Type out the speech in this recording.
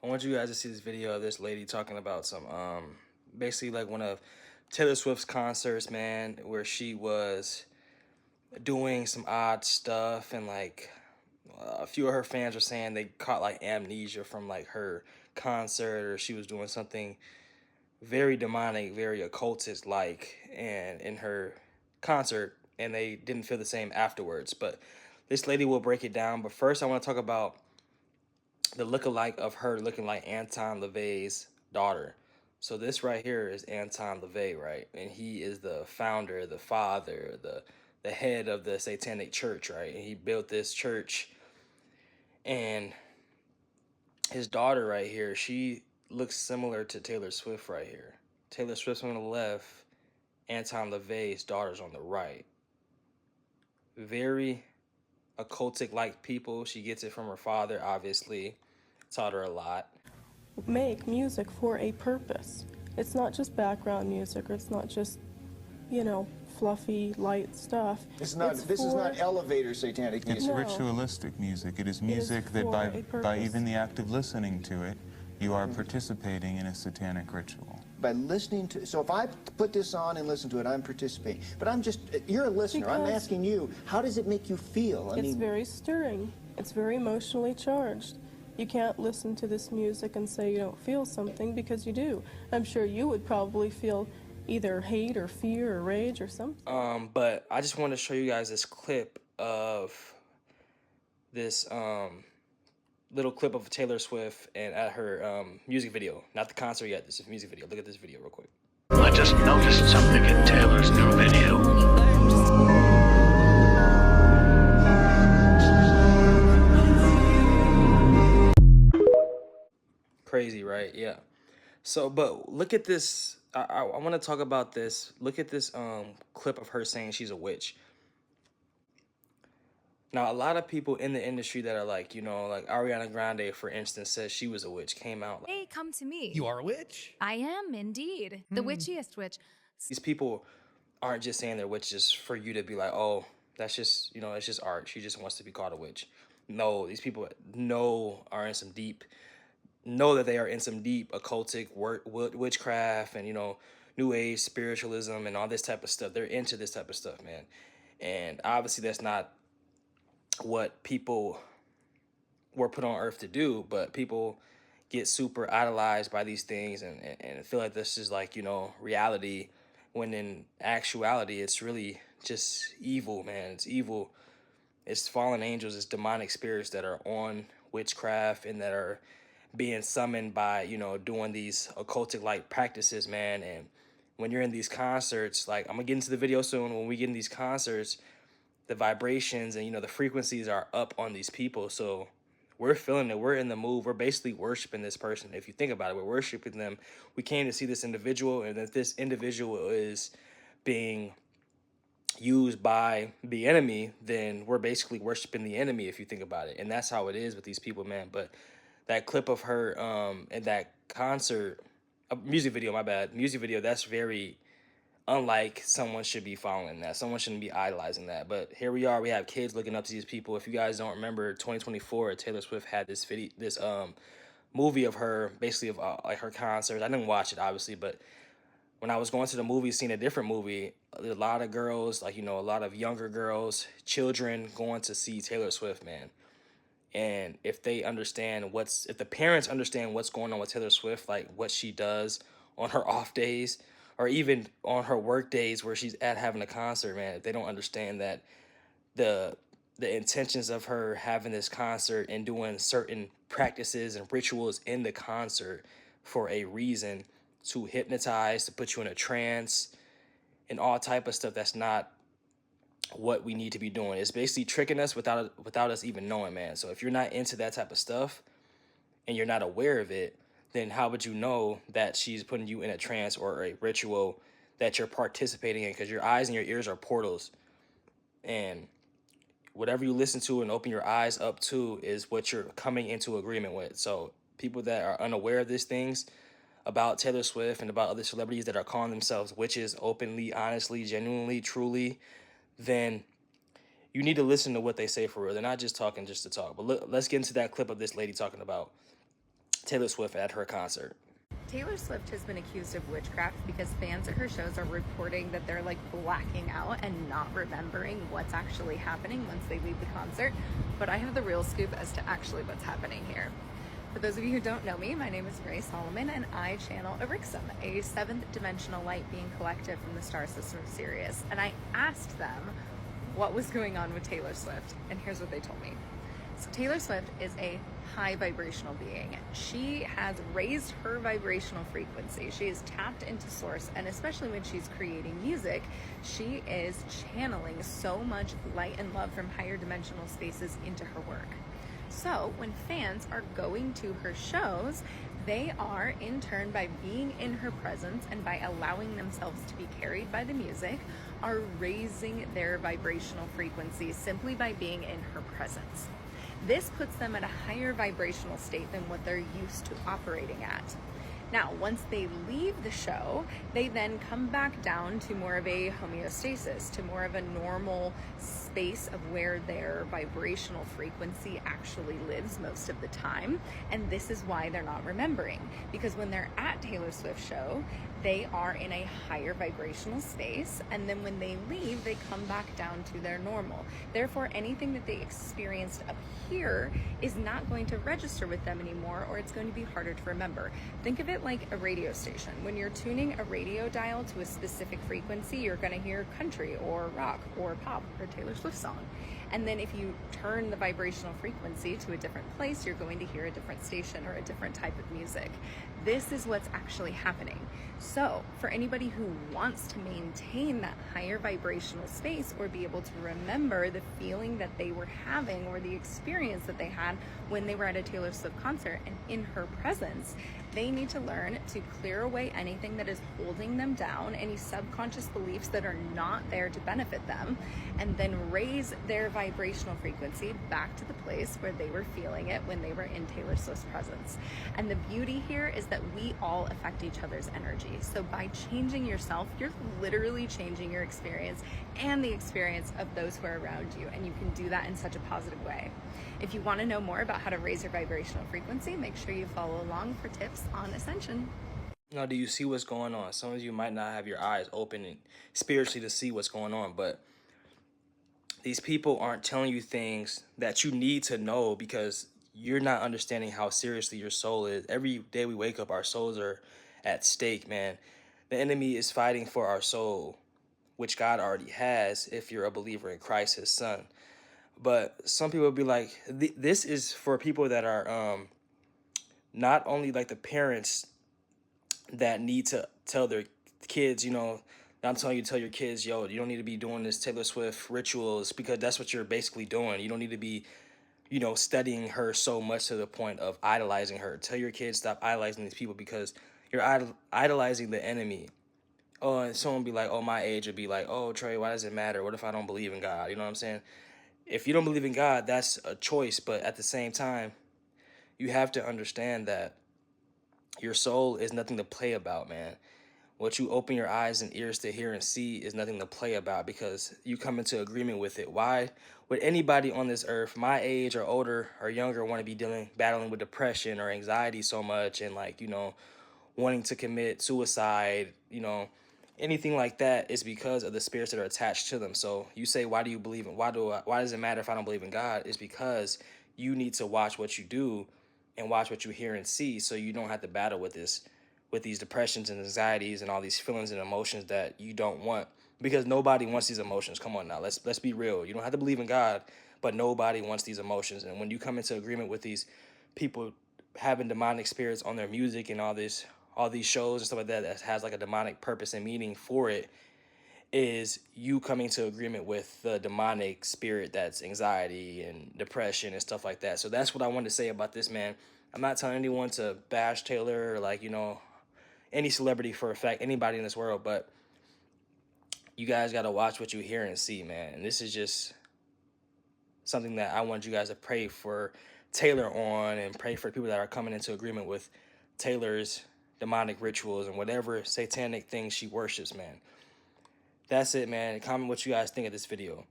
I want you guys to see this video of this lady talking about some basically like one of Taylor Swift's concerts, man, where she was doing some odd stuff and like a few of her fans were saying they caught like amnesia from like her concert, or she was doing something very demonic, very occultist like and in her concert, and they didn't feel the same afterwards. But this lady will break it down. But first I want to talk about the lookalike of her looking like Anton LaVey's daughter. So this right here is Anton LaVey, right? And he is the founder, the father, the head of the Satanic Church, right? And he built this church, and his daughter right here, she looks similar to Taylor Swift right here. Taylor Swift's on the left, Anton LaVey's daughter's on the right. Very occultic like people. She gets it from her father, obviously. Taught her a lot. Make music for a purpose. It's not just background music, or it's not just, fluffy, light stuff. This is not elevator satanic music. It's No. ritualistic music. It is music that for a by purpose. even the act of listening to it, you are participating in a satanic ritual. By listening to, so if I put this on and listen to it, I'm participating. But you're a listener. I'm Because asking you, how does it make you feel? It's very stirring. It's very emotionally charged. You can't listen to this music and say you don't feel something, because you do. I'm sure you would probably feel either hate or fear or rage or something. But I just want to show you guys this clip of this little clip of Taylor Swift and at her music video. Not the concert yet, this is a music video. Look at this video real quick. I just noticed something in Taylor's new video. Crazy, right? Yeah. So, but look at this. I want to talk about this. Look at this clip of her saying she's a witch. Now, a lot of people in the industry that are like, like Ariana Grande, for instance, says she was a witch, came out. Hey, come to me. You are a witch? I am indeed. The witchiest witch. These people aren't just saying they're witches for you to be like, oh, that's just, it's just art. She just wants to be called a witch. No, these people know that they are in some deep occultic witchcraft and, new age spiritualism and all this type of stuff. They're into this type of stuff, man. And obviously that's not what people were put on earth to do, but people get super idolized by these things and feel like this is like, reality, when in actuality it's really just evil, man. It's evil. It's fallen angels, it's demonic spirits that are on witchcraft and that are being summoned by, doing these occultic like practices, man. And when you're in these concerts, like I'm gonna get into the video soon, when we get in these concerts, the vibrations and the frequencies are up on these people. So we're feeling it. We're in the move. We're basically worshiping this person. If you think about it, we're worshiping them. We came to see this individual, and if this individual is being used by the enemy, then we're basically worshiping the enemy, if you think about it. And that's how it is with these people, man. But that clip of her in that concert, music video, that's very unlike someone should be following that. Someone shouldn't be idolizing that. But here we are. We have kids looking up to these people. If you guys don't remember, 2024, Taylor Swift had this movie of her, basically of like her concerts. I didn't watch it, obviously, but when I was going to the movie, seeing a different movie, a lot of girls, like, a lot of younger girls, children going to see Taylor Swift, man. And if the parents understand what's going on with Taylor Swift, like what she does on her off days, or even on her work days where she's at having a concert, man, if they don't understand that the intentions of her having this concert and doing certain practices and rituals in the concert for a reason, to hypnotize, to put you in a trance, and all type of stuff, that's not what we need to be doing. It's basically tricking us without us even knowing, man. So if you're not into that type of stuff and you're not aware of it, then how would you know that she's putting you in a trance or a ritual that you're participating in? Because your eyes and your ears are portals, and whatever you listen to and open your eyes up to is what you're coming into agreement with. So people that are unaware of these things about Taylor Swift and about other celebrities that are calling themselves witches openly, honestly, genuinely, truly, then you need to listen to what they say for real. They're not just talking just to talk. But let's get into that clip of this lady talking about Taylor Swift at her concert. Taylor Swift has been accused of witchcraft because fans at her shows are reporting that they're like blacking out and not remembering what's actually happening once they leave the concert. But I have the real scoop as to actually what's happening here. For those of you who don't know me, my name is Ray Solomon, and I channel Erixum, a seventh dimensional light being collective from the star system of Sirius. And I asked them what was going on with Taylor Swift, and here's what they told me. So Taylor Swift is a high vibrational being. She has raised her vibrational frequency. She is tapped into source, and especially when she's creating music, she is channeling so much light and love from higher dimensional spaces into her work. So when fans are going to her shows, they are, in turn, by being in her presence and by allowing themselves to be carried by the music, are raising their vibrational frequency simply by being in her presence. This puts them at a higher vibrational state than what they're used to operating at. Now, once they leave the show, they then come back down to more of a homeostasis, to more of a normal space of where their vibrational frequency actually lives most of the time. And this is why they're not remembering. Because when they're at Taylor Swift's show, they are in a higher vibrational space, and then when they leave, they come back down to their normal. Therefore, anything that they experienced up here is not going to register with them anymore, or it's going to be harder to remember. Think of it like a radio station. When you're tuning a radio dial to a specific frequency, you're going to hear country or rock or pop or Taylor Swift song. And then if you turn the vibrational frequency to a different place, you're going to hear a different station or a different type of music. This is what's actually happening. So for anybody who wants to maintain that higher vibrational space or be able to remember the feeling that they were having or the experience that they had when they were at a Taylor Swift concert and in her presence, they need to learn to clear away anything that is holding them down, any subconscious beliefs that are not there to benefit them, and then raise their vibrational frequency back to the place where they were feeling it when they were in Taylor Swift's presence. And the beauty here is that we all affect each other's energy. So by changing yourself, you're literally changing your experience and the experience of those who are around you. And you can do that in such a positive way. If you want to know more about how to raise your vibrational frequency, make sure you follow along for tips on ascension. Now, do you see what's going on? Some of you might not have your eyes open and spiritually to see what's going on, but these people aren't telling you things that you need to know because you're not understanding how seriously your soul is. Every day we wake up, our souls are at stake, man. The enemy is fighting for our soul, which God already has if you're a believer in Christ, his son. But some people will be like, this is for people that are not only like the parents that need to tell their kids, you know, I'm telling you to tell your kids, yo, you don't need to be doing this Taylor Swift rituals because that's what you're basically doing. You don't need to be, you know, studying her so much to the point of idolizing her. Tell your kids stop idolizing these people because you're idolizing the enemy. Oh, and someone be like, oh, my age would be like, oh, Trey, why does it matter? What if I don't believe in God? You know what I'm saying? If you don't believe in God, that's a choice. But at the same time, you have to understand that your soul is nothing to play about, man. What you open your eyes and ears to hear and see is nothing to play about because you come into agreement with it. Why would anybody on this earth, my age or older or younger, want to be battling with depression or anxiety so much and, like, you know, wanting to commit suicide, you know, anything like that is because of the spirits that are attached to them. So you say, why do you believe in, why does it matter if I don't believe in God? It's because you need to watch what you do and watch what you hear and see so you don't have to battle with these depressions and anxieties and all these feelings and emotions that you don't want, because nobody wants these emotions. Come on now, let's be real. You don't have to believe in God, but nobody wants these emotions. And when you come into agreement with these people having demonic spirits on their music and all these shows and stuff like that has like a demonic purpose and meaning for it, is you coming to agreement with the demonic spirit that's anxiety and depression and stuff like that. So that's what I wanted to say about this, man. I'm not telling anyone to bash Taylor or, like, you know, any celebrity for a fact, anybody in this world, but you guys got to watch what you hear and see, man. And this is just something that I want you guys to pray for Taylor on and pray for people that are coming into agreement with Taylor's demonic rituals and whatever satanic things she worships, man. That's it, man. Comment what you guys think of this video.